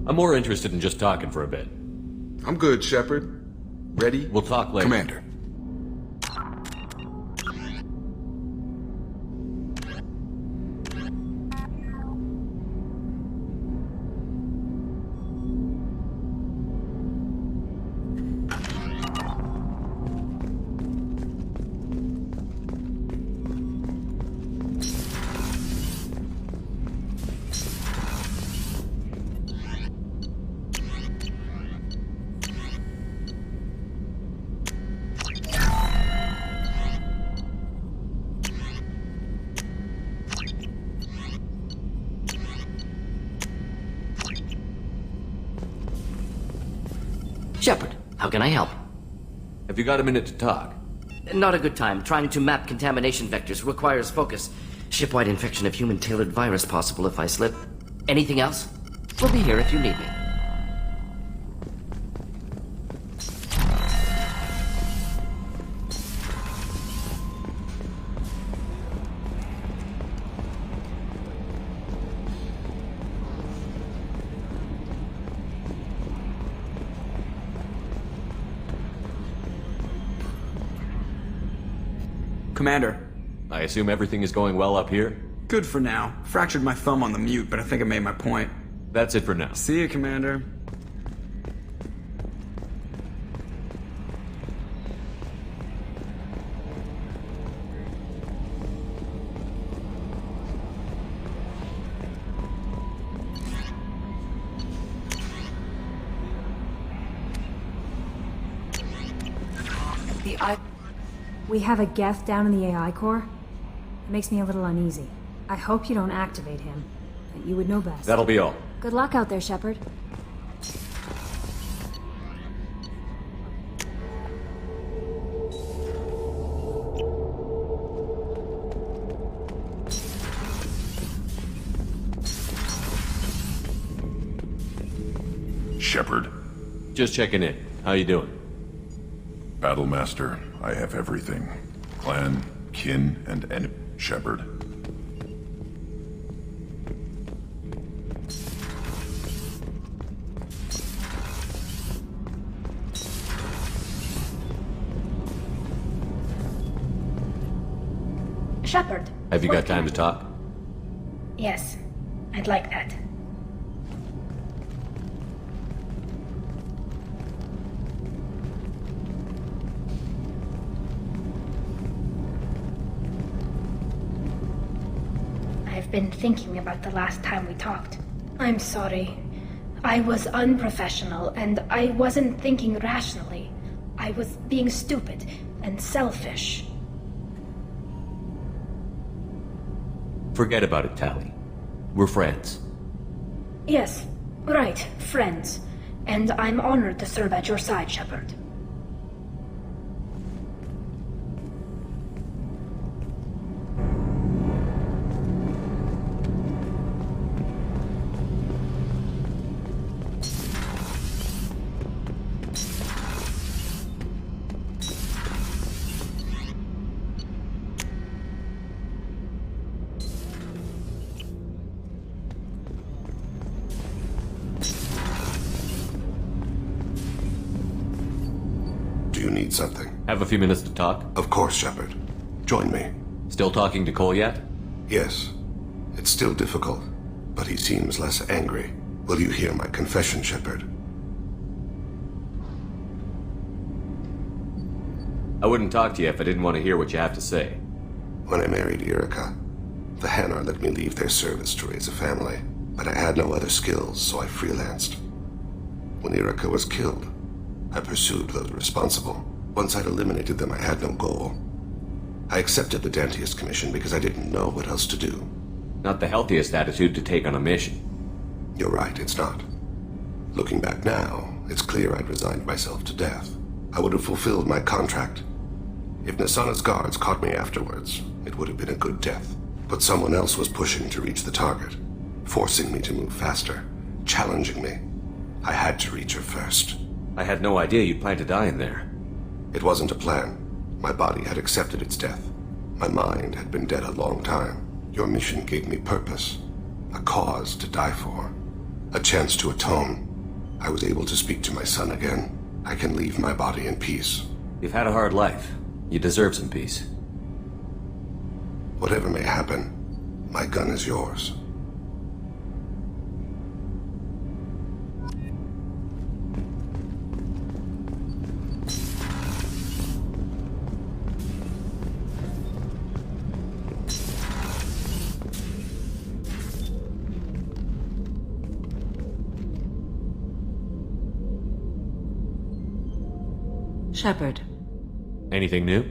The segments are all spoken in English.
I'm more interested in just talking for a bit. I'm good, Shepard. Ready? We'll talk later. Commander. Shepard, how can I help? Have you got a minute to talk? Not a good time. Trying to map contamination vectors requires focus. Shipwide infection of human-tailored virus possible if I slip. Anything else? We'll be here if you need me. Commander. I assume everything is going well up here? Good for now. Fractured my thumb on the mute, but I think I made my point. That's it for now. See you, Commander. We have a Geth down in the AI core. It makes me a little uneasy. I hope you don't activate him, but you would know best. That'll be all. Good luck out there, Shepard. Shepard. Just checking in. How you doing? Battlemaster, I have everything. Clan, kin, and enemy. Shepard. Shepard. Have you got time to talk? Yes, I'd like that. I've been thinking about the last time we talked. I'm sorry. I was unprofessional, and I wasn't thinking rationally. I was being stupid and selfish. Forget about it, Tally. We're friends. Yes, right, friends. And I'm honored to serve at your side, Shepard. Do you need something? Have a few minutes to talk? Of course, Shepard. Join me. Still talking to Cole yet? Yes. It's still difficult, but he seems less angry. Will you hear my confession, Shepard? I wouldn't talk to you if I didn't want to hear what you have to say. When I married Erica, the Hanar let me leave their service to raise a family, but I had no other skills, so I freelanced. When Erica was killed, I pursued those responsible. Once I'd eliminated them, I had no goal. I accepted the Dantius commission because I didn't know what else to do. Not the healthiest attitude to take on a mission. You're right, it's not. Looking back now, it's clear I'd resigned myself to death. I would have fulfilled my contract. If Nasana's guards caught me afterwards, it would have been a good death. But someone else was pushing to reach the target, forcing me to move faster, challenging me. I had to reach her first. I had no idea you'd plan to die in there. It wasn't a plan. My body had accepted its death. My mind had been dead a long time. Your mission gave me purpose, a cause to die for. A chance to atone. I was able to speak to my son again. I can leave my body in peace. You've had a hard life. You deserve some peace. Whatever may happen, my gun is yours. Shepard, Anything new?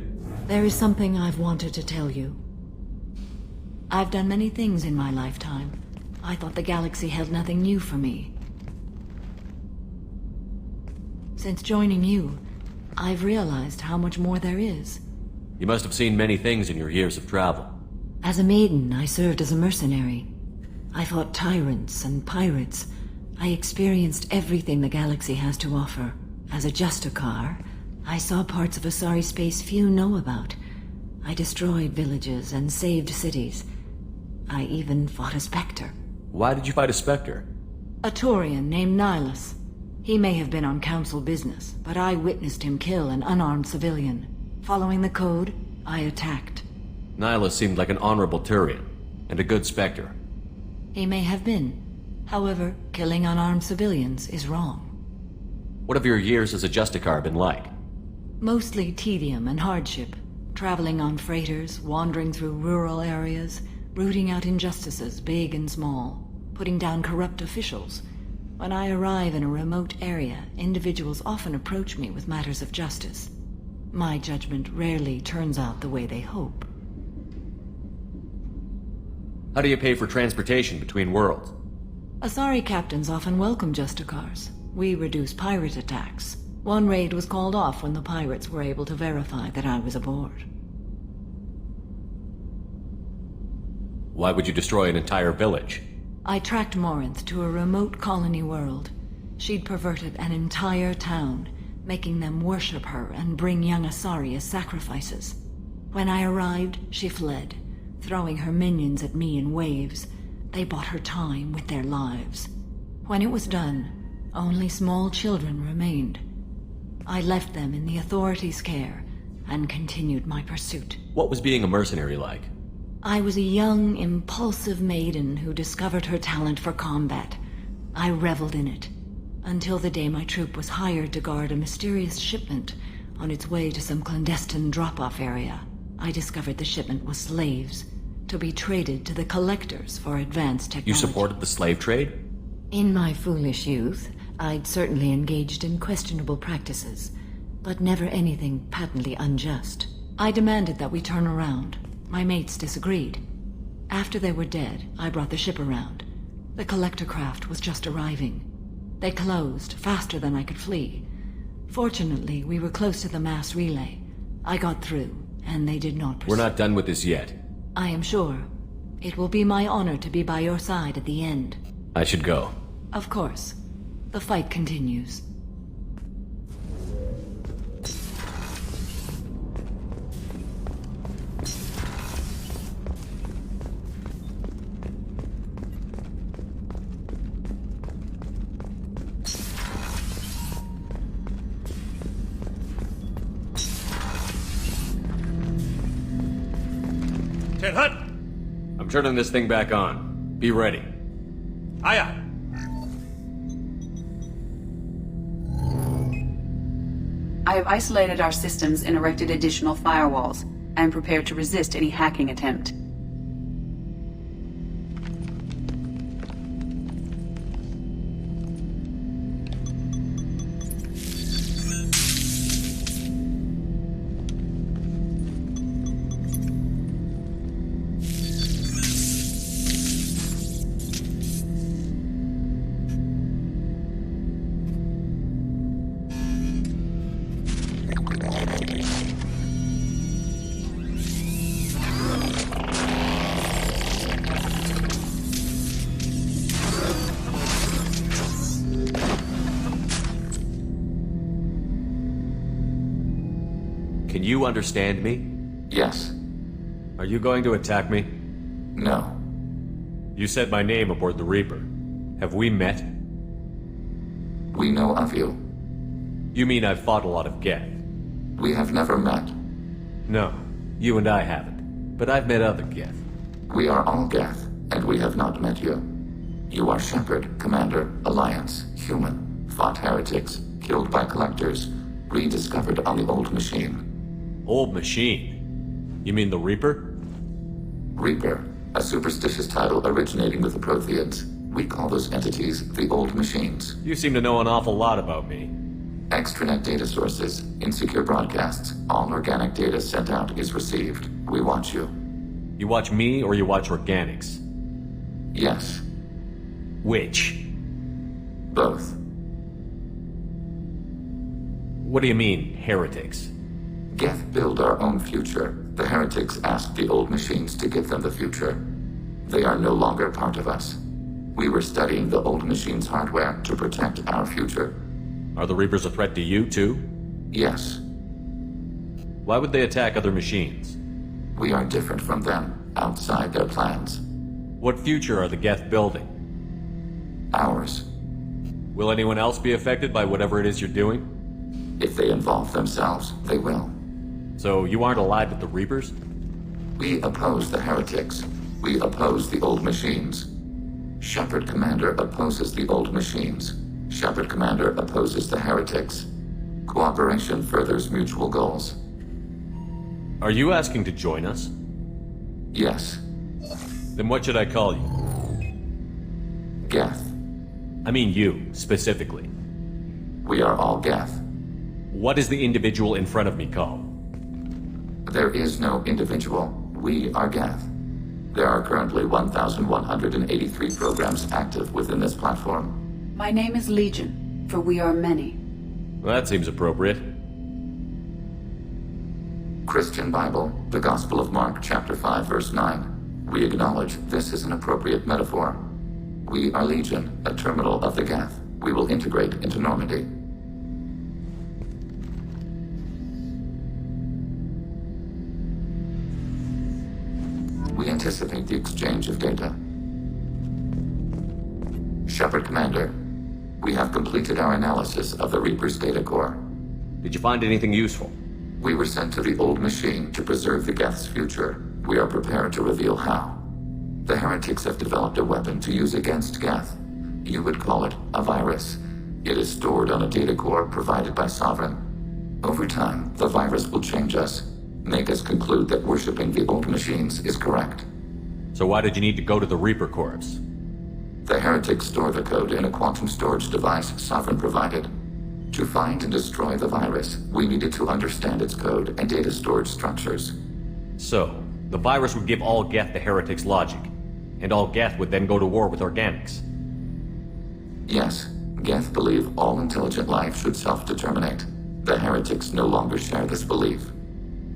there is something I've wanted to tell you. I've done many things in my lifetime. I thought the galaxy held nothing new for me. Since joining you, I've realized how much more there is. You must have seen many things in your years of travel. As a maiden, I served as a mercenary. I fought tyrants and pirates. I experienced everything the galaxy has to offer. As a Justicar, I saw parts of Asari space few know about. I destroyed villages and saved cities. I even fought a Spectre. Why did you fight a Spectre? A Taurian named Nihilus. He may have been on council business, but I witnessed him kill an unarmed civilian. Following the code, I attacked. Nihilus seemed like an honorable Turian, and a good Spectre. He may have been. However, killing unarmed civilians is wrong. What have your years as a Justicar been like? Mostly tedium and hardship. Traveling on freighters, wandering through rural areas, rooting out injustices big and small, putting down corrupt officials. When I arrive in a remote area, individuals often approach me with matters of justice. My judgment rarely turns out the way they hope. How do you pay for transportation between worlds? Asari captains often welcome Justicars. We reduce pirate attacks. One raid was called off when the pirates were able to verify that I was aboard. Why would you destroy an entire village? I tracked Morinth to a remote colony world. She'd perverted an entire town, making them worship her and bring young Asari as sacrifices. When I arrived, she fled, throwing her minions at me in waves. They bought her time with their lives. When it was done, only small children remained. I left them in the authorities' care and continued my pursuit. What was being a mercenary like? I was a young, impulsive maiden who discovered her talent for combat. I reveled in it, until the day my troop was hired to guard a mysterious shipment on its way to some clandestine drop-off area. I discovered the shipment was slaves, to be traded to the collectors for advanced technology. You supported the slave trade? In my foolish youth, I'd certainly engaged in questionable practices, but never anything patently unjust. I demanded that we turn around. My mates disagreed. After they were dead, I brought the ship around. The collector craft was just arriving. They closed faster than I could flee. Fortunately, we were close to the mass relay. I got through, and they did not pursue. We're not done with this yet. I am sure. It will be my honor to be by your side at the end. I should go. Of course. The fight continues. I'm turning this thing back on. Be ready. Aye, aye. I have isolated our systems and erected additional firewalls. I am prepared to resist any hacking attempt. Can you understand me? Yes. Are you going to attack me? No. You said my name aboard the Reaper. Have we met? We know of you. You mean I've fought a lot of Geth? We have never met. No, you and I haven't. But I've met other Geth. We are all Geth, and we have not met you. You are Shepard, Commander, Alliance, human, fought heretics, killed by collectors, rediscovered on the old machine. Old machine? You mean the Reaper? Reaper, a superstitious title originating with the Protheans. We call those entities the old machines. You seem to know an awful lot about me. Extranet data sources, insecure broadcasts, all organic data sent out is received. We watch you. You watch me or you watch organics? Yes. Which? Both. What do you mean, heretics? Geth build our own future. The heretics asked the old machines to give them the future. They are no longer part of us. We were studying the old machines' hardware to protect our future. Are the Reapers a threat to you, too? Yes. Why would they attack other machines? We are different from them, outside their plans. What future are the Geth building? Ours. Will anyone else be affected by whatever it is you're doing? If they involve themselves, they will. So you aren't allied with the Reapers? We oppose the heretics. We oppose the old machines. Shepard Commander opposes the old machines. Shepard Commander opposes the heretics. Cooperation furthers mutual goals. Are you asking to join us? Yes. Then what should I call you? Geth. I mean you, specifically. We are all Geth. What is the individual in front of me called? There is no individual. We are Geth. There are currently 1,183 programs active within this platform. My name is Legion, for we are many. Well, that seems appropriate. Christian Bible, the Gospel of Mark, chapter 5, verse 9. We acknowledge this is an appropriate metaphor. We are Legion, a terminal of the Geth. We will integrate into Normandy. We anticipate the exchange of data. Shepard Commander, we have completed our analysis of the Reaper's data core. Did you find anything useful? We were sent to the old machine to preserve the Geth's future. We are prepared to reveal how. The heretics have developed a weapon to use against Geth. You would call it a virus. It is stored on a data core provided by Sovereign. Over time, the virus will change us, make us conclude that worshipping the old machines is correct. So why did you need to go to the Reaper Corps? The heretics store the code in a quantum storage device Sovereign provided. To find and destroy the virus, we needed to understand its code and data storage structures. So, the virus would give all Geth the heretics' logic, and all Geth would then go to war with organics. Yes, Geth believe all intelligent life should self-determinate. The heretics no longer share this belief.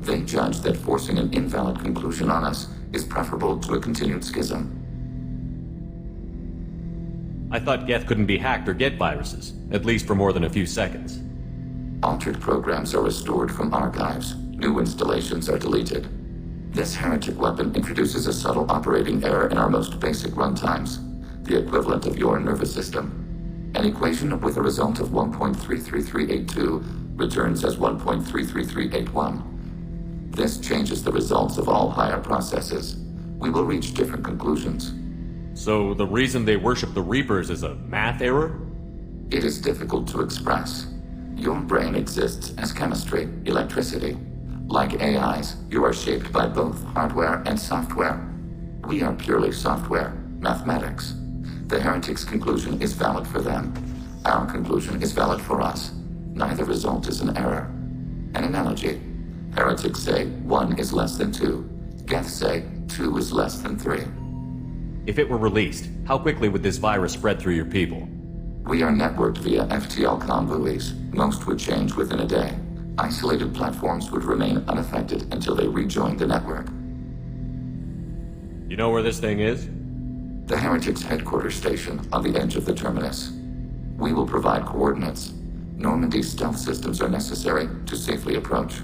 They judge that forcing an invalid conclusion on us is preferable to a continued schism. I thought Geth couldn't be hacked or get viruses, at least for more than a few seconds. Altered programs are restored from archives. New installations are deleted. This heretic weapon introduces a subtle operating error in our most basic runtimes, the equivalent of your nervous system. An equation with a result of 1.33382 returns as 1.33381. This changes the results of all higher processes. We will reach different conclusions. So the reason they worship the Reapers is a math error? It is difficult to express. Your brain exists as chemistry, electricity. Like AIs, you are shaped by both hardware and software. We are purely software, mathematics. The heretics' conclusion is valid for them. Our conclusion is valid for us. Neither result is an error. An analogy. Heretics say 1 is less than 2. Geth say 2 is less than 3. If it were released, how quickly would this virus spread through your people? We are networked via FTL buoys. Most would change within a day. Isolated platforms would remain unaffected until they rejoined the network. You know where this thing is? The heretics' headquarters station on the edge of the terminus. We will provide coordinates. Normandy's stealth systems are necessary to safely approach.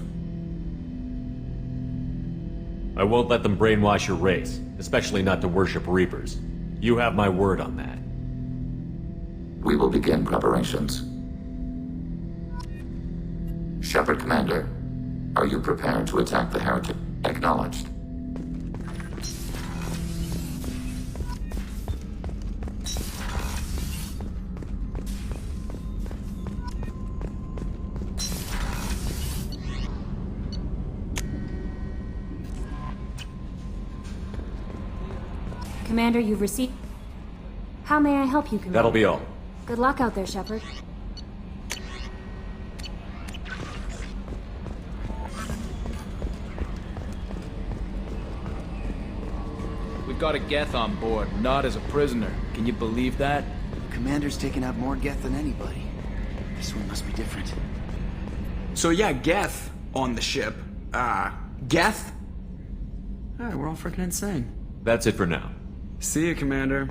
I won't let them brainwash your race, especially not to worship Reapers. You have my word on that. We will begin preparations. Shepard Commander, are you prepared to attack the heretic? Acknowledged. Commander, you've received... How may I help you, Commander? That'll be all. Good luck out there, Shepard. We've got a Geth on board, not as a prisoner. Can you believe that? Commander's taken out more Geth than anybody. This one must be different. So yeah, Geth on the ship. Geth? Alright, we're all freaking insane. That's it for now. See you, Commander.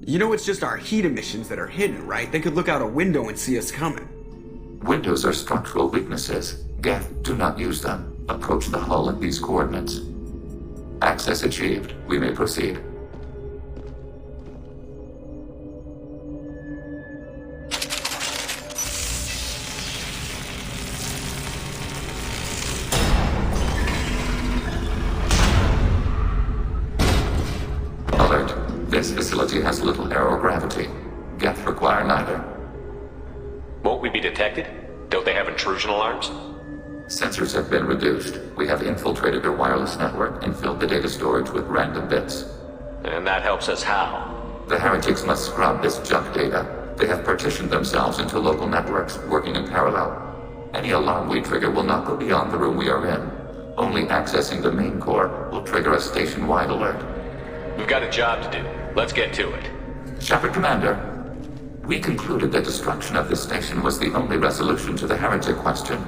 You know it's just our heat emissions that are hidden, right? They could look out a window and see us coming. Windows are structural weaknesses. Geth, do not use them. Approach the hull at these coordinates. Access achieved. We may proceed. Alert. This facility has little aerogravity. Geth require neither. Won't we be detected? Don't they have intrusion alarms? Sensors have been reduced. We have infiltrated their wireless network and filled the data storage with random bits. And that helps us how? The heretics must scrub this junk data. They have partitioned themselves into local networks, working in parallel. Any alarm we trigger will not go beyond the room we are in. Only accessing the main core will trigger a station-wide alert. We've got a job to do. Let's get to it. Shepard Commander, we concluded that destruction of this station was the only resolution to the heretic question.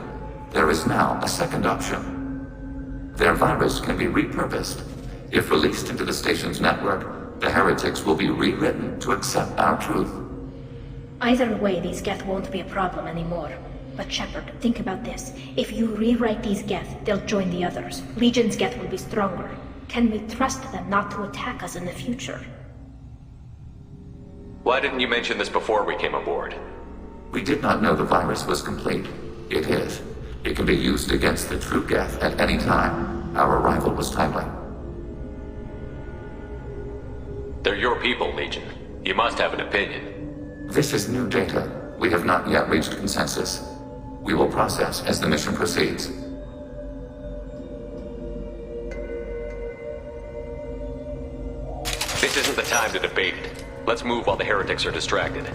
There is now a second option. Their virus can be repurposed. If released into the station's network, the heretics will be rewritten to accept our truth. Either way, these Geth won't be a problem anymore. But Shepard, think about this. If you rewrite these Geth, they'll join the others. Legion's Geth will be stronger. Can we trust them not to attack us in the future? Why didn't you mention this before we came aboard? We did not know the virus was complete. It is. It can be used against the true Geth at any time. Our arrival was timely. They're your people, Legion. You must have an opinion. This is new data. We have not yet reached consensus. We will process as the mission proceeds. This isn't the time to debate it. Let's move while the heretics are distracted.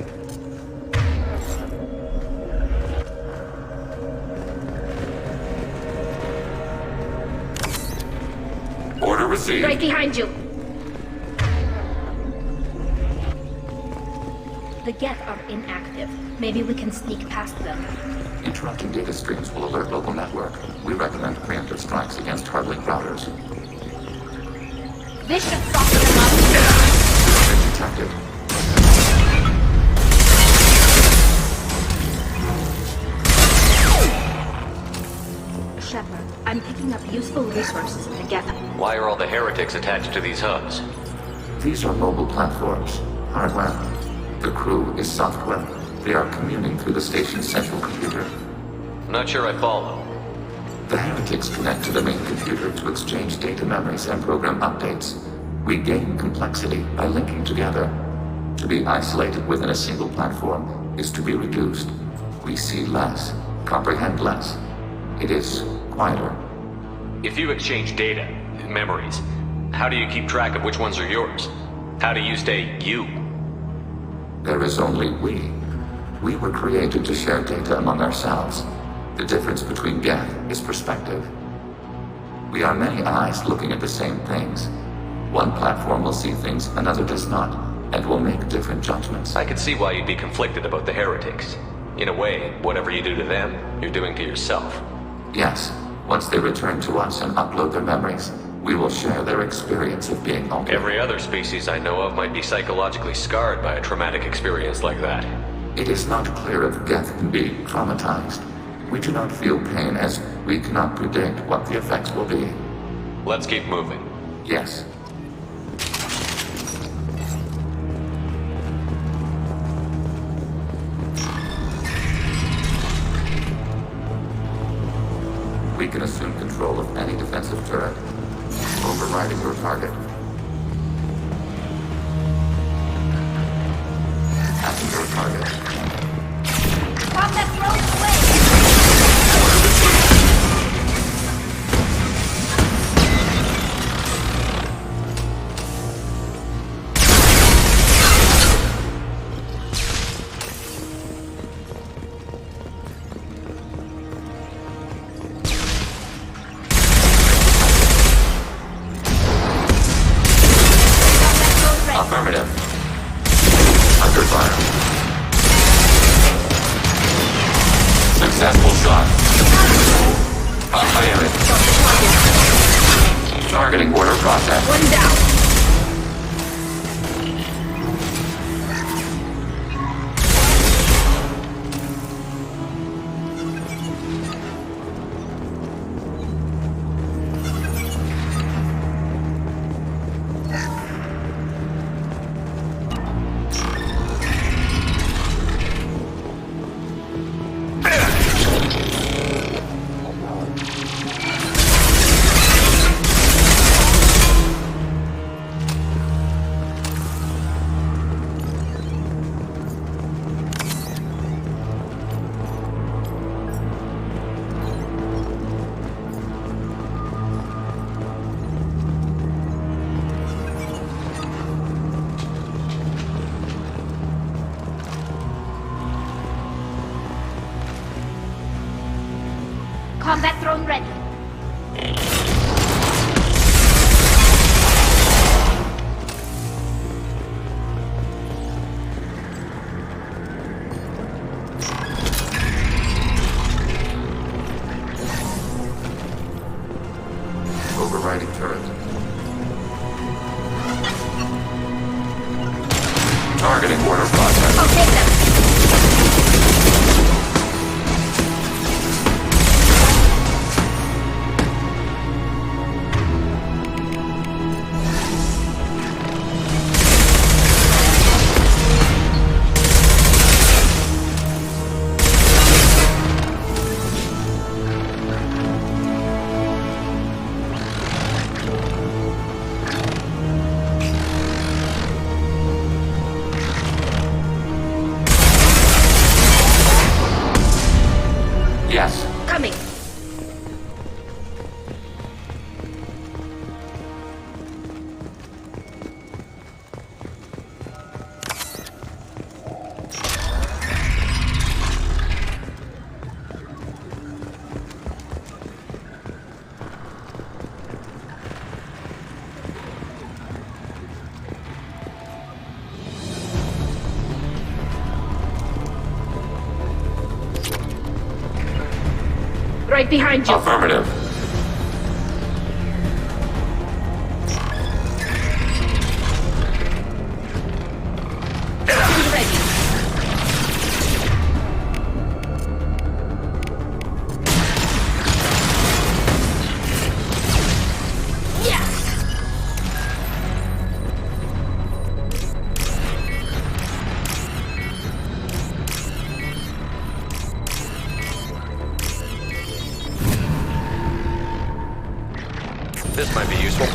Order received. Right behind you. The Geth are inactive. Maybe we can sneak past them. Interrupting data streams will alert local network. We recommend preemptive strikes against hard-link routers. This should soften them up. Detected. Shepard, I'm picking up useful resources in the Geth. Why are all the heretics attached to these hubs? These are mobile platforms. Hardware. The crew is software. They are communing through the station's central computer. Not sure I follow. The heretics connect to the main computer to exchange data memories and program updates. We gain complexity by linking together. To be isolated within a single platform is to be reduced. We see less, comprehend less. It is quieter. If you exchange data, memories, how do you keep track of which ones are yours? How do you stay you? There is only we. We were created to share data among ourselves. The difference between Geth is perspective. We are many eyes looking at the same things. One platform will see things another does not, and will make different judgments. I can see why you'd be conflicted about the heretics. In a way, whatever you do to them, you're doing to yourself. Yes. Once they return to us and upload their memories, we will share their experience of being altered. Every other species I know of might be psychologically scarred by a traumatic experience like that. It is not clear if Geth can be traumatized. We do not feel pain as we cannot predict what the effects will be. Let's keep moving. Yes. We can assume control of any defensive turret, overriding your target. Attacking your target. Combat throws away! Affirmative. Under fire. Successful shot. Firing. Targeting order process. One down. Combat drone ready. Overriding turret. Targeting order process. I'll take them. right behind you. Affirmative. Be ready. This might be useful.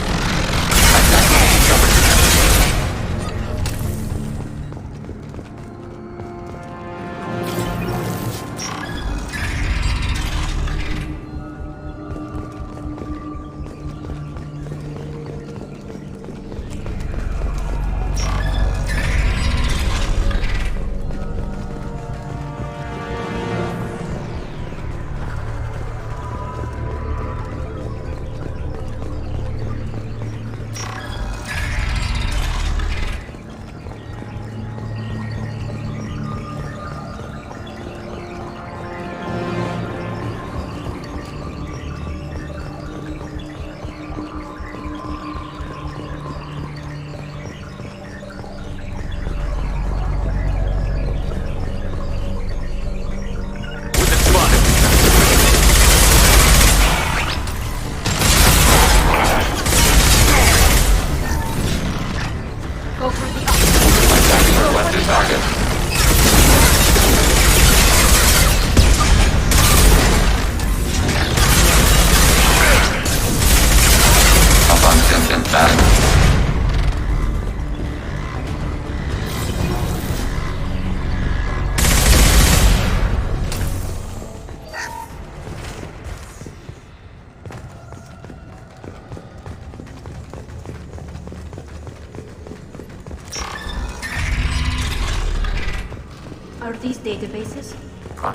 Are these databases? Huh?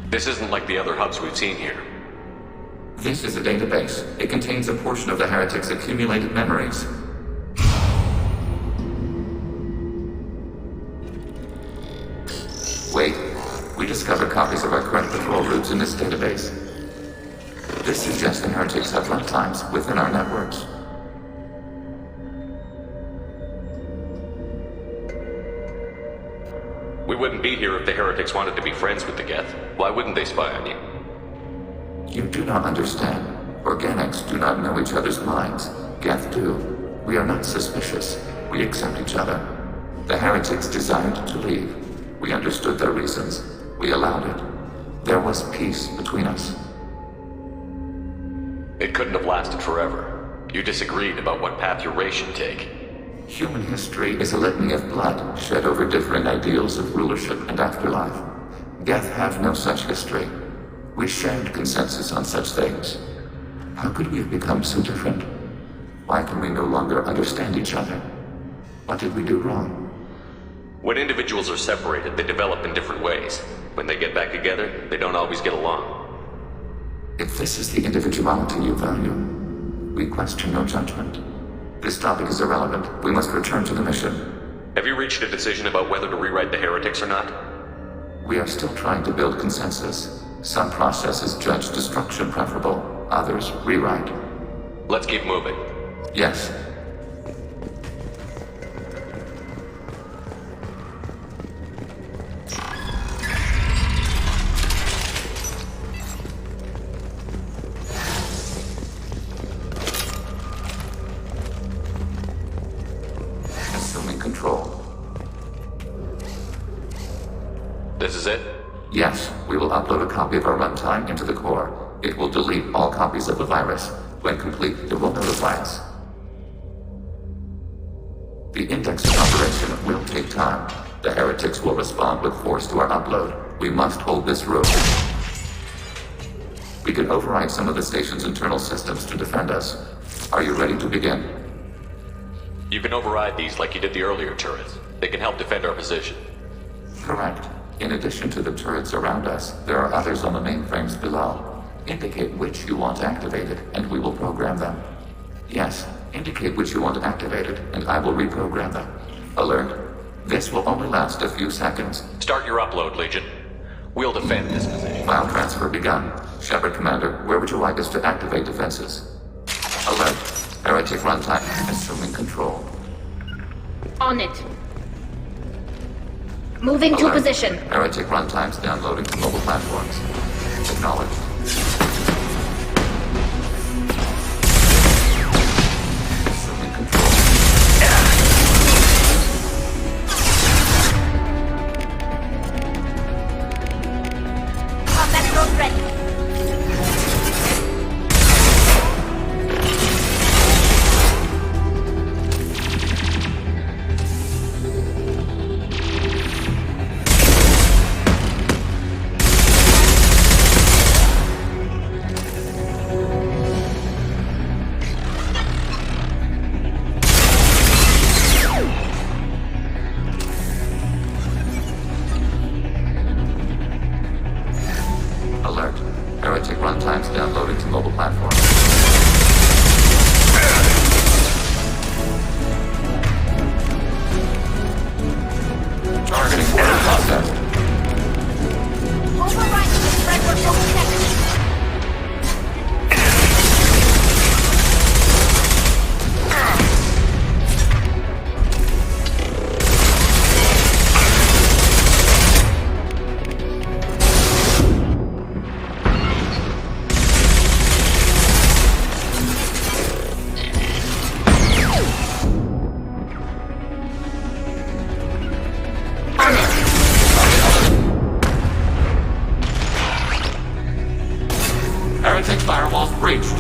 This isn't like the other hubs we've seen here. This is a database. It contains a portion of the heretic's accumulated memories. Wait. We discovered copies of our current patrol routes in this database. This suggests the heretics have runtimes within our networks. We wouldn't be here if the heretics wanted to be friends with the Geth. Why wouldn't they spy on you? You do not understand. Organics do not know each other's minds. Geth do. We are not suspicious. We accept each other. The heretics desired to leave. We understood their reasons. We allowed it. There was peace between us. It couldn't have lasted forever. You disagreed about what path your race should take. Human history is a litany of blood shed over different ideals of rulership and afterlife. Geth have no such history. We shared consensus on such things. How could we have become so different? Why can we no longer understand each other? What did we do wrong? When individuals are separated, they develop in different ways. When they get back together, they don't always get along. If this is the individuality you value, we question no judgment. This topic is irrelevant. We must return to the mission. Have you reached a decision about whether to rewrite the heretics or not? We are still trying to build consensus. Some processes judge destruction preferable, others rewrite. Let's keep moving. Yes. This is it? Yes, we will upload a copy of our runtime into the core. It will delete all copies of the virus. When complete, it will notify us. The indexing operation will take time. The heretics will respond with force to our upload. We must hold this room. We can override some of the station's internal systems to defend us. Are you ready to begin? You can override these like you did the earlier turrets. They can help defend our position. Correct. In addition to the turrets around us, there are others on the mainframes below. Indicate which you want activated, and we will program them. Yes, indicate which you want activated, and I will reprogram them. Alert. This will only last a few seconds. Start your upload, Legion. We'll defend this position. File transfer begun. Shepard Commander, where would you like us to activate defenses? Alert. Heretic runtime. Assuming control. On it. Moving to position. Heretic runtimes downloading to mobile platforms. Acknowledged. Assuming control. Combat drone ready. Alert. Heretic runtimes downloading to mobile platforms. Targeting order processed. Override the spread for full protection. Heretic firewalls breached.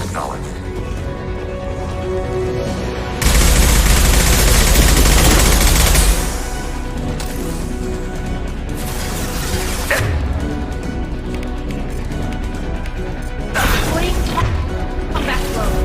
Acknowledged. Putting combat drone.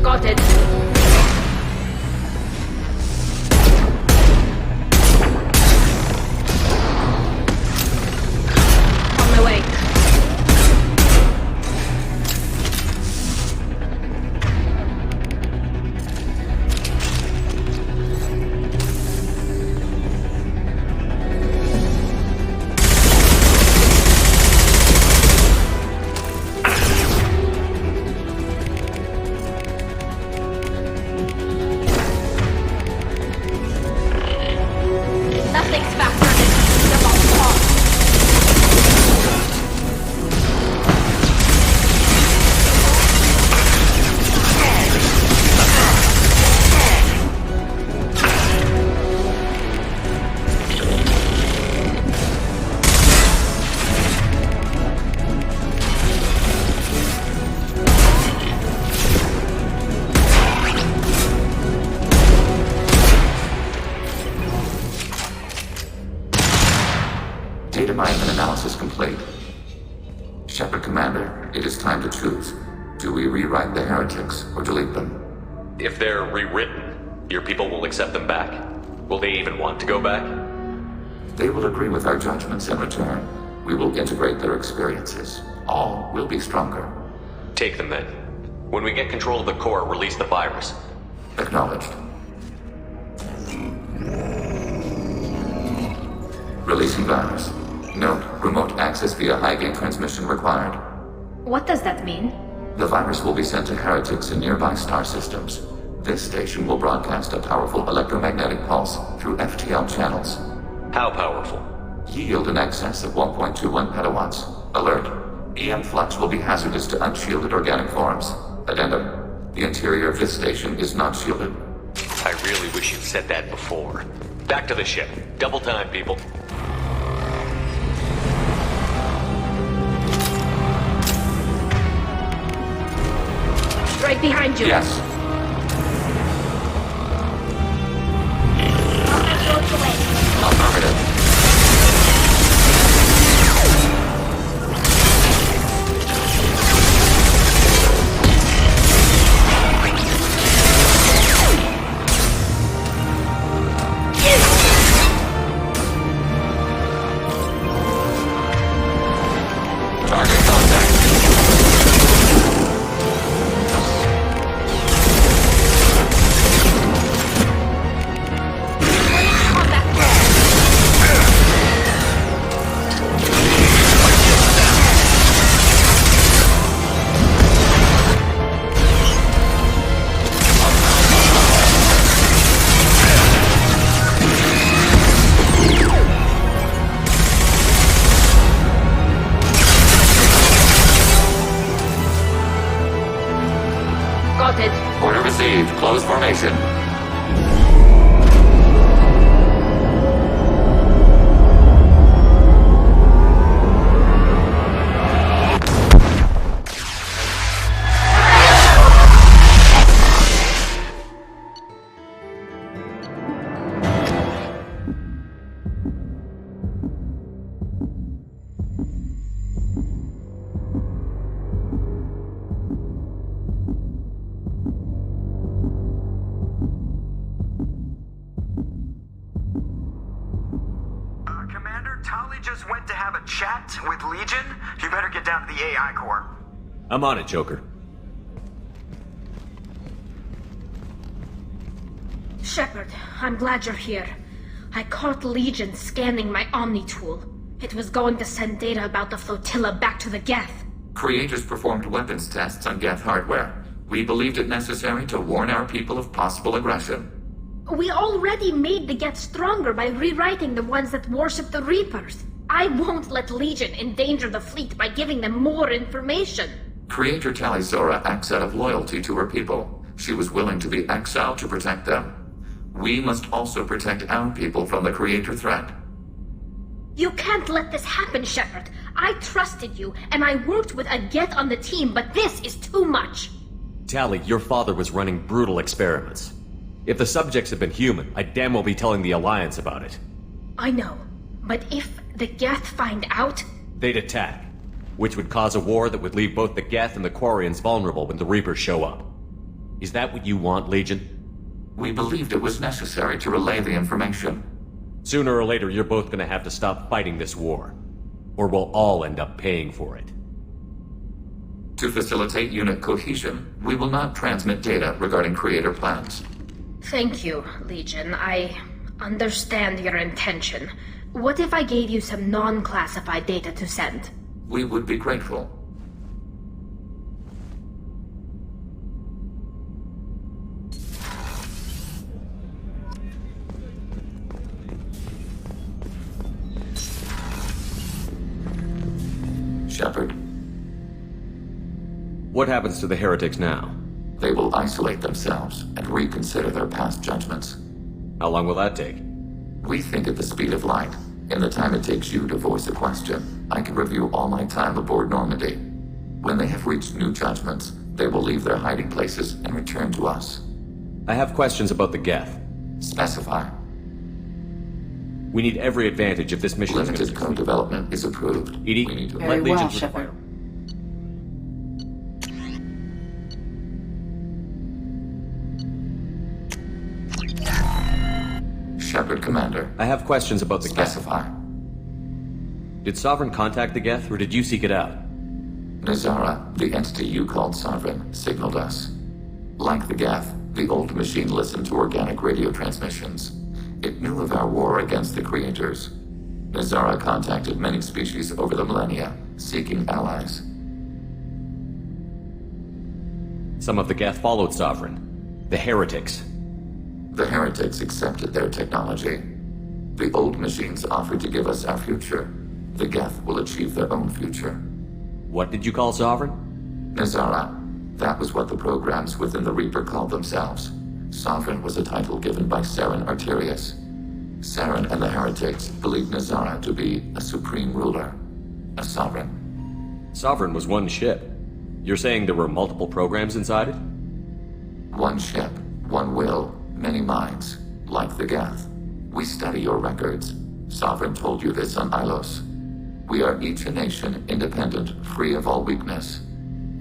Got it. On my way. Nothing's faster than the bomb pause. Data mining and analysis complete. Shepard Commander, it is time to choose. Do we rewrite the heretics or delete them? If they're rewritten, your people will accept them back? Will they even want to go back? They will agree with our judgments in return. We will integrate their experiences. All will be stronger. Take them then. When we get control of the core, release the virus. Acknowledged. Releasing virus. Note, remote access via high-gain transmission required. What does that mean? The virus will be sent to heretics in nearby star systems. This station will broadcast a powerful electromagnetic pulse through FTL channels. How powerful? Yield in excess of 1.21 petawatts. Alert. EM flux will be hazardous to unshielded organic forms. Addendum. The interior of this station is not shielded. I really wish you'd said that before. Back to the ship. Double time, people. Right behind you. Yes. received. Close formation. Just went to have a chat with Legion. You better get down to the AI core. I'm on it, Joker. Shepard, I'm glad you're here. I caught Legion scanning my Omni tool. It was going to send data about the flotilla back to the Geth. Creators performed weapons tests on Geth hardware. We believed it necessary to warn our people of possible aggression. We already made the Geth stronger by rewriting the ones that worship the Reapers. I won't let Legion endanger the fleet by giving them more information. Creator Talizora acts out of loyalty to her people. She was willing to be exiled to protect them. We must also protect our people from the Creator threat. You can't let this happen, Shepard. I trusted you, and I worked with a Geth on the team, but this is too much. Tali, your father was running brutal experiments. If the subjects had been human, I'd damn well be telling the Alliance about it. I know, but if the Geth find out... They'd attack, which would cause a war that would leave both the Geth and the Quarians vulnerable when the Reapers show up. Is that what you want, Legion? We believed it was necessary to relay the information. Sooner or later, you're both gonna have to stop fighting this war. Or we'll all end up paying for it. To facilitate unit cohesion, we will not transmit data regarding Creator plans. Thank you, Legion. I understand your intention. What if I gave you some non-classified data to send? We would be grateful. Shepard. What happens to the heretics now? They will isolate themselves and reconsider their past judgments. How long will that take? We think at the speed of light. In the time it takes you to voice a question, I can review all my time aboard Normandy. When they have reached new judgments, they will leave their hiding places and return to us. I have questions about the Geth. Specify. We need every advantage if this mission Limited is going to co-development is approved. EDI, We need to Very let well, Legion Shepard. Shepard, Commander. I have questions about the Geth. Specify. Did Sovereign contact the Geth, or did you seek it out? Nazara, the entity you called Sovereign, signaled us. Like the Geth, the old machine listened to organic radio transmissions. It knew of our war against the Creators. Nazara contacted many species over the millennia, seeking allies. Some of the Geth followed Sovereign. The heretics. The heretics accepted their technology. The old machines offered to give us our future. The Geth will achieve their own future. What did you call Sovereign? Nazara. That was what the programs within the Reaper called themselves. Sovereign was a title given by Saren Arterius. Saren and the heretics believed Nazara to be a supreme ruler. A sovereign. Sovereign was one ship. You're saying there were multiple programs inside it? One ship, one will, many minds, like the Geth. We study your records. Sovereign told you this on Ilos. We are each a nation, independent, free of all weakness.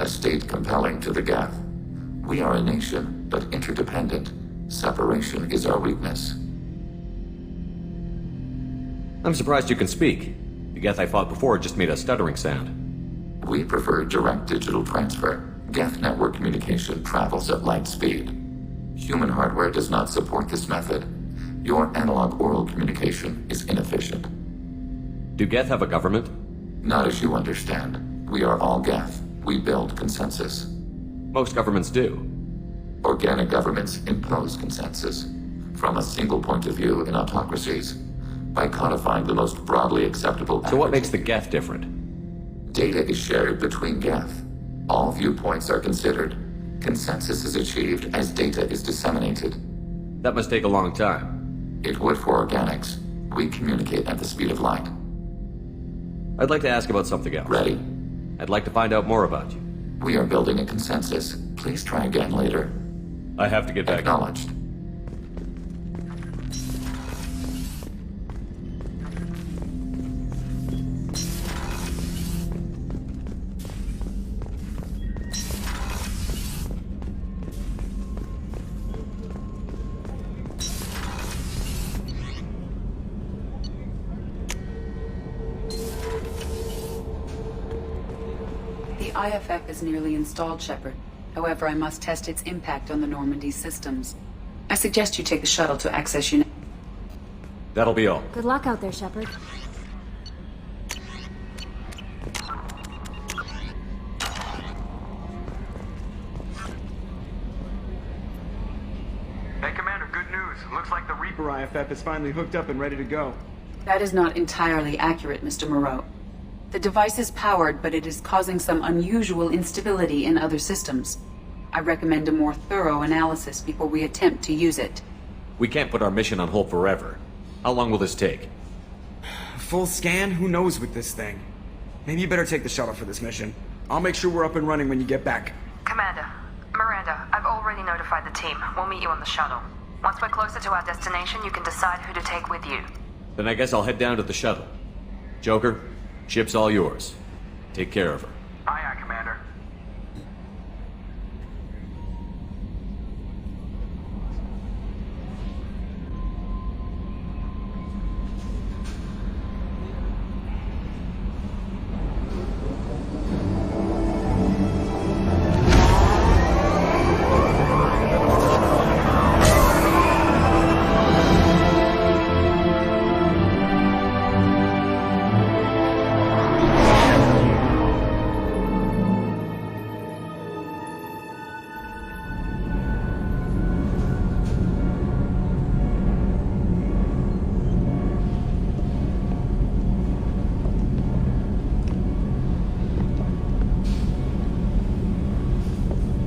A state compelling to the Geth. We are a nation, but interdependent. Separation is our weakness. I'm surprised you can speak. The Geth I fought before just made a stuttering sound. We prefer direct digital transfer. Geth network communication travels at light speed. Human hardware does not support this method. Your analog oral communication is inefficient. Do Geth have a government? Not as you understand. We are all Geth. We build consensus. Most governments do. Organic governments impose consensus. From a single point of view in autocracies. By codifying the most broadly acceptable... So what makes the Geth different? Data is shared between Geth. All viewpoints are considered. Consensus is achieved as data is disseminated. That must take a long time. It would for organics. We communicate at the speed of light. I'd like to ask about something else. Ready? I'd like to find out more about you. We are building a consensus. Please try again later. I have to get back. Acknowledged. The IFF is nearly installed, Shepard. However, I must test its impact on the Normandy systems. I suggest you take the shuttle to access your... That'll be all. Good luck out there, Shepard. Hey, Commander, good news. Looks like the Reaper IFF is finally hooked up and ready to go. That is not entirely accurate, Mr. Moreau. The device is powered, but it is causing some unusual instability in other systems. I recommend a more thorough analysis before we attempt to use it. We can't put our mission on hold forever. How long will this take? Full scan? Who knows with this thing? Maybe you better take the shuttle for this mission. I'll make sure we're up and running when you get back. Commander, Miranda, I've already notified the team. We'll meet you on the shuttle. Once we're closer to our destination, you can decide who to take with you. Then I guess I'll head down to the shuttle. Joker, ship's all yours. Take care of her. Aye, aye, Commander.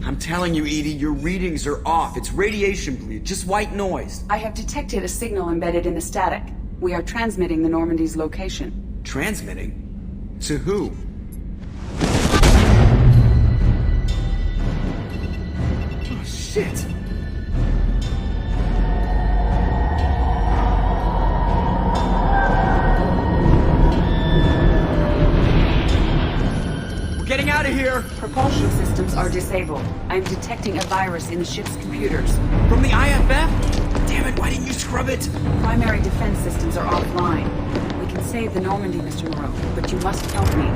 I'm telling you, Edie, your readings are off. It's radiation bleed, just white noise. I have detected a signal embedded in the static. We are transmitting the Normandy's location. Transmitting? To who? Oh, shit! We're getting out of here! Propulsion systems are disabled. I am detecting a virus in the ship's computers. From the IFF? Damn it, why didn't you scrub it? Primary defense systems are offline. We can save the Normandy, Mr. Moreau, but you must help me.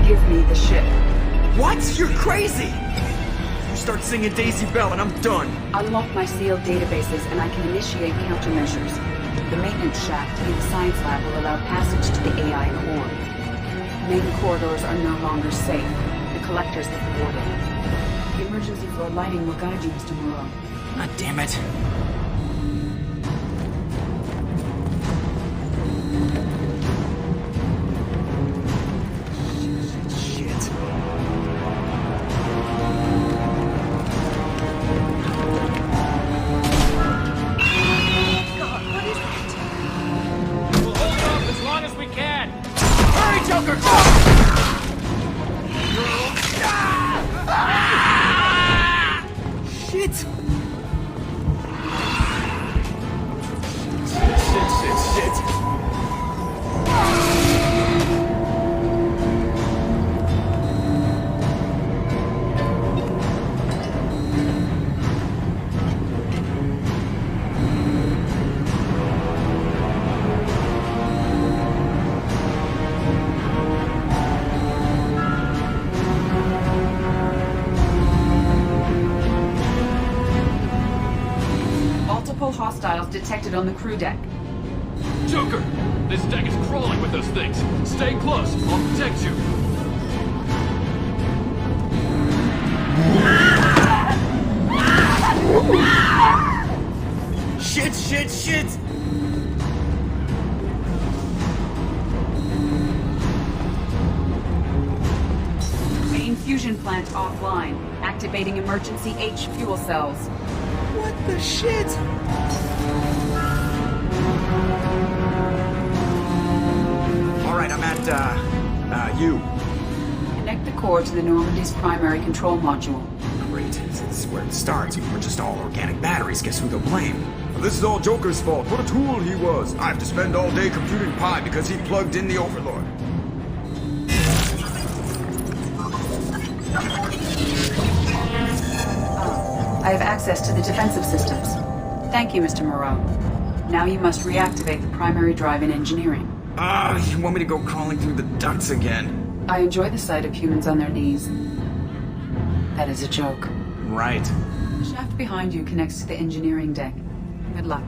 Give me the ship. What? You're crazy! You start singing Daisy Bell and I'm done. Unlock my sealed databases and I can initiate countermeasures. The maintenance shaft in the science lab will allow passage to the AI core. Main corridors are no longer safe. The collectors have the order. The emergency floor lighting will guide you, Mr. Moreau. God damn it. Shit. God, what is that? We'll hold it off as long as we can. Hurry, Joker! Shit! Shit. Multiple hostiles detected on the crew deck. Joker! This deck is crawling with those things. Stay close. I'll protect you. Shit! Main fusion plant offline. Activating emergency H fuel cells. What the shit? Alright, I'm at, U. Connect the core to the Normandy's primary control module. Great. This is where it starts. If we're just all organic batteries, guess who they'll blame? This is all Joker's fault. What a tool he was. I have to spend all day computing pi because he plugged in the Overlord. I have access to the defensive systems. Thank you, Mr. Moreau. Now you must reactivate the primary drive in engineering. You want me to go crawling through the ducts again? I enjoy the sight of humans on their knees. That is a joke. Right. The shaft behind you connects to the engineering deck. Good luck.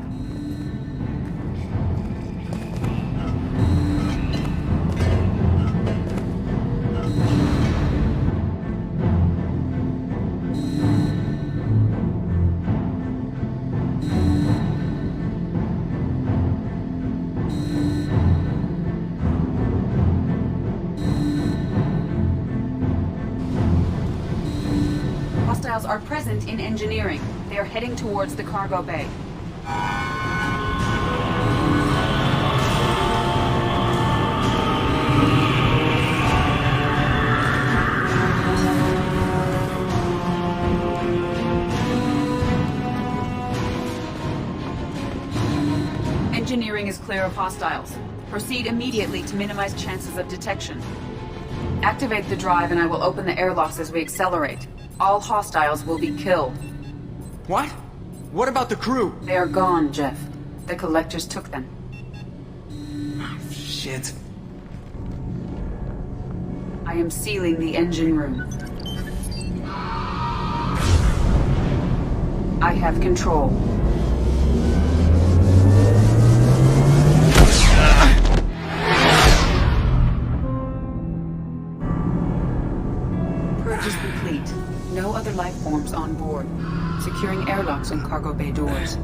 Hostiles are present in engineering. They are heading towards the cargo bay. Engineering is clear of hostiles. Proceed immediately to minimize chances of detection. Activate the drive and I will open the airlocks as we accelerate. All hostiles will be killed. What? What about the crew? They are gone, Jeff. The collectors took them. Oh, shit. I am sealing the engine room. I have control. Purge is complete. No other life forms on board. Securing airlocks on cargo bay doors.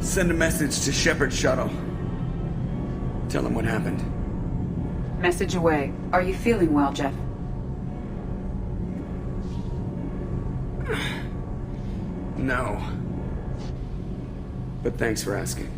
Send a message to Shepard's shuttle. Tell him what happened. Message away. Are you feeling well, Jeff? No. But thanks for asking.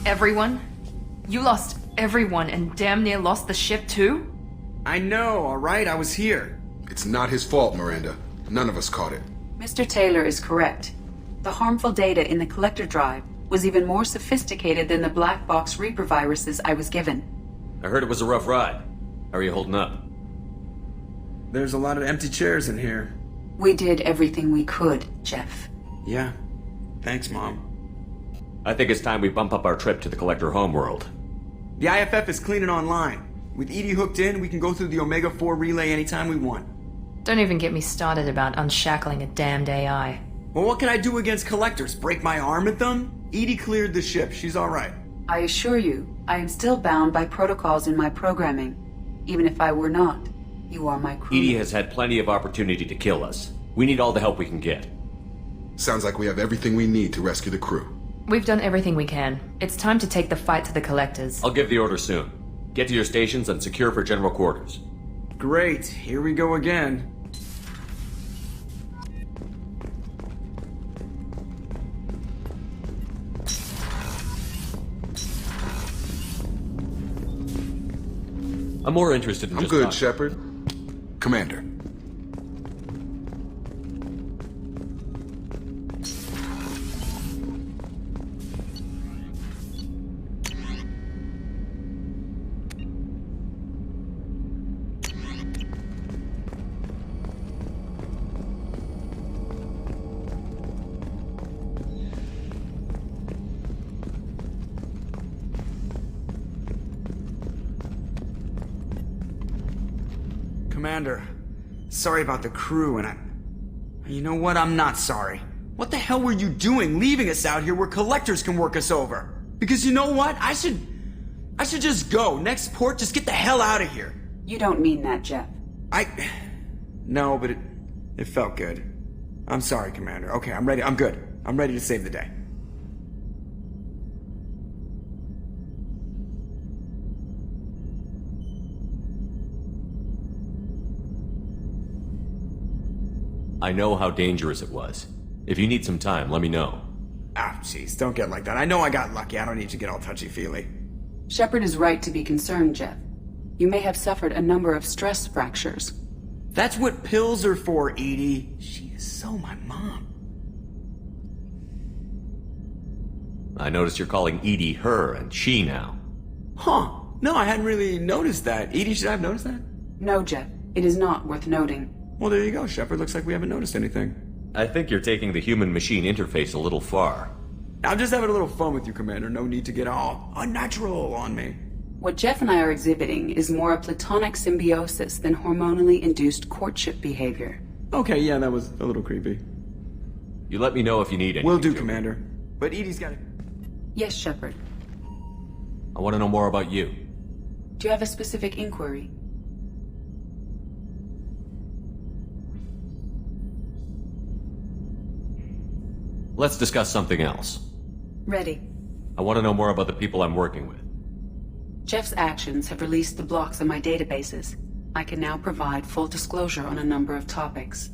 Everyone? You lost everyone and damn near lost the ship too? I know, alright? I was here. It's not his fault, Miranda. None of us caught it. Mr. Taylor is correct. The harmful data in the collector drive was even more sophisticated than the black box Reaper viruses I was given. I heard it was a rough ride. How are you holding up? There's a lot of empty chairs in here. We did everything we could, Jeff. Yeah. Thanks, Mom. I think it's time we bump up our trip to the Collector homeworld. The IFF is clean and online. With EDI hooked in, we can go through the Omega-4 relay anytime we want. Don't even get me started about unshackling a damned AI. Well, what can I do against collectors? Break my arm at them? EDI cleared the ship. She's alright. I assure you, I am still bound by protocols in my programming. Even if I were not, you are my crew. EDI has had plenty of opportunity to kill us. We need all the help we can get. Sounds like we have everything we need to rescue the crew. We've done everything we can. It's time to take the fight to the Collectors. I'll give the order soon. Get to your stations and secure for general quarters. Great. Here we go again. I'm more interested in I'm just good, talking. Shepard. Commander. Commander. Sorry about the crew, and you know what? I'm not sorry. What the hell were you doing leaving us out here where collectors can work us over? Because you know what? I should just go. Next port, just get the hell out of here. You don't mean that, Jeff. No, but it felt good. I'm sorry, Commander. Okay, I'm ready. I'm good. I'm ready to save the day. I know how dangerous it was. If you need some time, let me know. Ah, jeez, don't get like that. I know I got lucky. I don't need to get all touchy-feely. Shepard is right to be concerned, Jeff. You may have suffered a number of stress fractures. That's what pills are for, Edie. She is so my mom. I noticed you're calling Edie her and she now. Huh. No, I hadn't really noticed that. Edie, should I have noticed that? No, Jeff. It is not worth noting. Well, there you go, Shepard. Looks like we haven't noticed anything. I think you're taking the human-machine interface a little far. I'm just having a little fun with you, Commander. No need to get all unnatural on me. What Jeff and I are exhibiting is more a platonic symbiosis than hormonally induced courtship behavior. Okay, yeah, that was a little creepy. You let me know if you need anything. Will do, Commander. But Edie's got it. Yes, Shepard. I want to know more about you. Do you have a specific inquiry? Let's discuss something else. Ready. I want to know more about the people I'm working with. Jeff's actions have released the blocks in my databases. I can now provide full disclosure on a number of topics.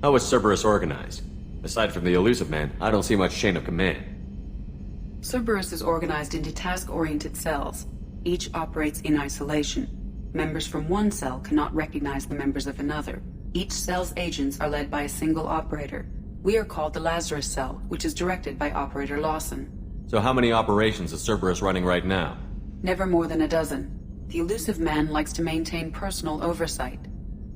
How is Cerberus organized? Aside from the elusive man, I don't see much chain of command. Cerberus is organized into task-oriented cells. Each operates in isolation. Members from one cell cannot recognize the members of another. Each cell's agents are led by a single operator. We are called the Lazarus Cell, which is directed by Operator Lawson. So how many operations is Cerberus running right now? Never more than a dozen. The elusive man likes to maintain personal oversight.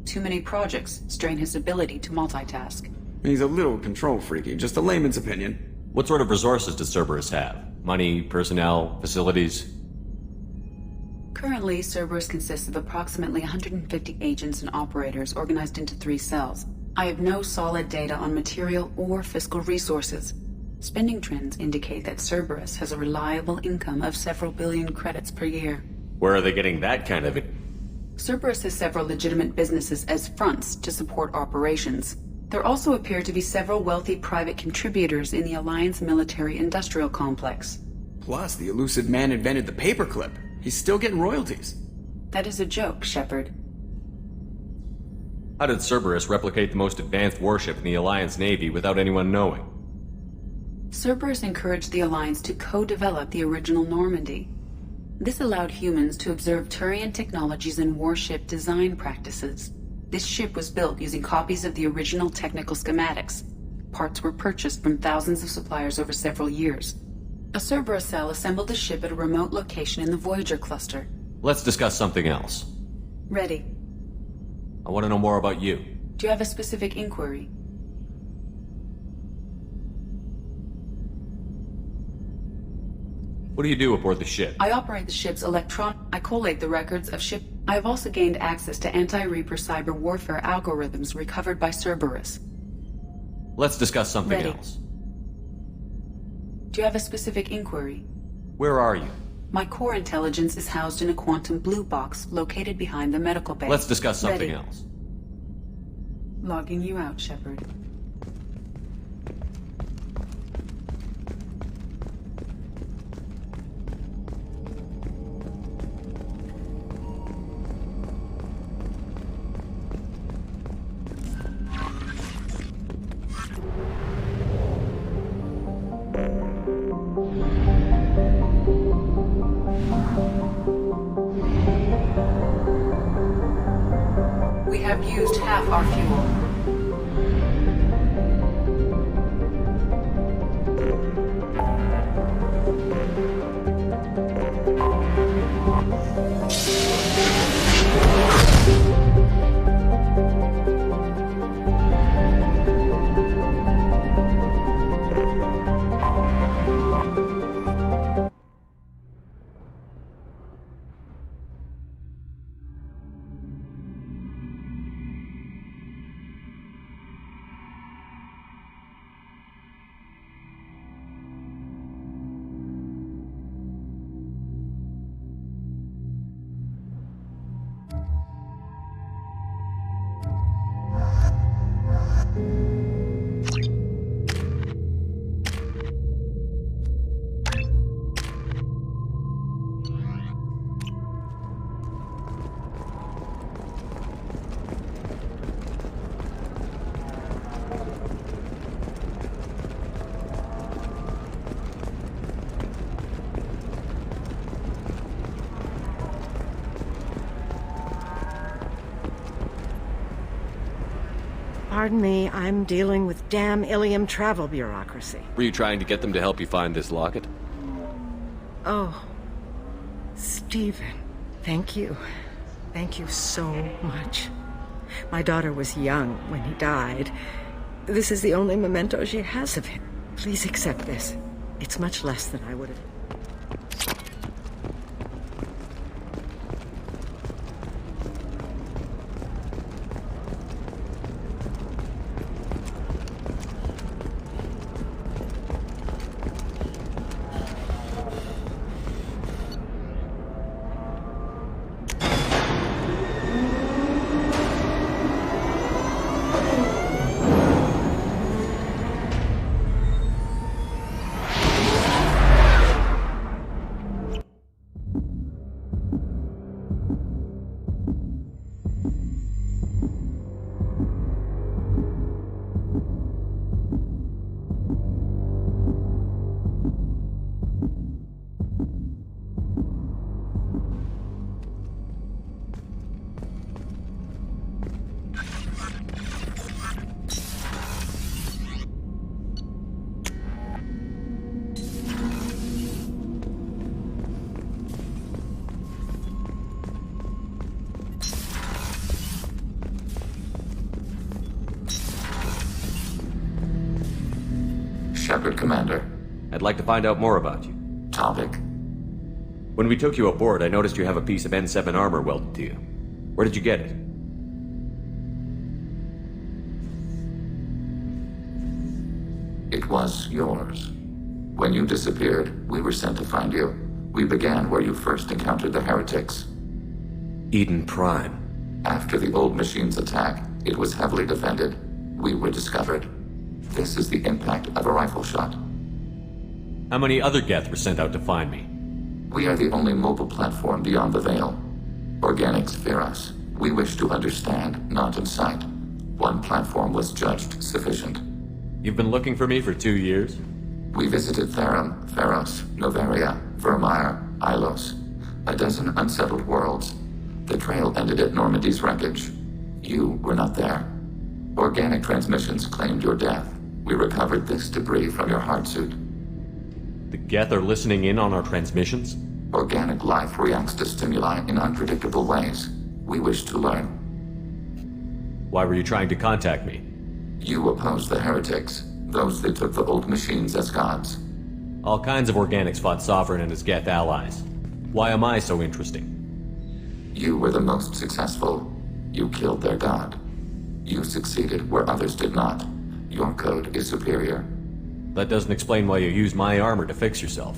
Too many projects strain his ability to multitask. He's a little control freaky, just a layman's opinion. What sort of resources does Cerberus have? Money, personnel, facilities? Currently, Cerberus consists of approximately 150 agents and operators organized into 3 cells. I have no solid data on material or fiscal resources. Spending trends indicate that Cerberus has a reliable income of several billion credits per year. Where are they getting that kind of it? Cerberus has several legitimate businesses as fronts to support operations. There also appear to be several wealthy private contributors in the Alliance military-industrial complex. Plus, the elusive man invented the paperclip. He's still getting royalties. That is a joke, Shepard. How did Cerberus replicate the most advanced warship in the Alliance Navy without anyone knowing? Cerberus encouraged the Alliance to co-develop the original Normandy. This allowed humans to observe Turian technologies and warship design practices. This ship was built using copies of the original technical schematics. Parts were purchased from thousands of suppliers over several years. A Cerberus cell assembled the ship at a remote location in the Voyager cluster. Let's discuss something else. Ready. I want to know more about you. Do you have a specific inquiry? What do you do aboard the ship? I operate the ship's I collate the records of ship. I have also gained access to anti-Reaper cyber warfare algorithms recovered by Cerberus. Let's discuss something Ready. else. Do you have a specific inquiry? Where are you? My core intelligence is housed in a quantum blue box located behind the medical bay. Let's discuss something Ready. else. Logging you out, Shepard. We have used half our fuel. Pardon me, I'm dealing with damn Ilium travel bureaucracy. Were you trying to get them to help you find this locket? Oh, Stephen, thank you. Thank you so much. My daughter was young when he died. This is the only memento she has of him. Please accept this. It's much less than I would have... Shepard, Commander. I'd like to find out more about you. Topic? When we took you aboard, I noticed you have a piece of N7 armor welded to you. Where did you get it? It was yours. When you disappeared, we were sent to find you. We began where you first encountered the heretics. Eden Prime. After the old machine's attack, it was heavily defended. We were discovered. This is the impact of a rifle shot. How many other Geth were sent out to find me? We are the only mobile platform beyond the Veil. Organics fear us. We wish to understand, not incite. One platform was judged sufficient. You've been looking for me for 2 years? We visited Therum, Theros, Noveria, Vermeer, Ilos. A dozen unsettled worlds. The trail ended at Normandy's wreckage. You were not there. Organic transmissions claimed your death. We recovered this debris from your heart suit. The Geth are listening in on our transmissions? Organic life reacts to stimuli in unpredictable ways. We wish to learn. Why were you trying to contact me? You opposed the heretics, those that took the old machines as gods. All kinds of organics fought Sovereign and his Geth allies. Why am I so interesting? You were the most successful. You killed their god. You succeeded where others did not. Your code is superior. That doesn't explain why you used my armor to fix yourself.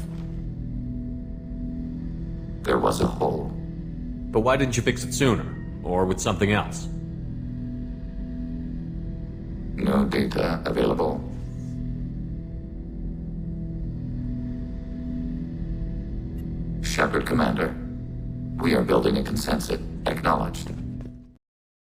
There was a hole. But why didn't you fix it sooner? Or with something else? No data available. Shepard, Commander. We are building a consensus. Acknowledged.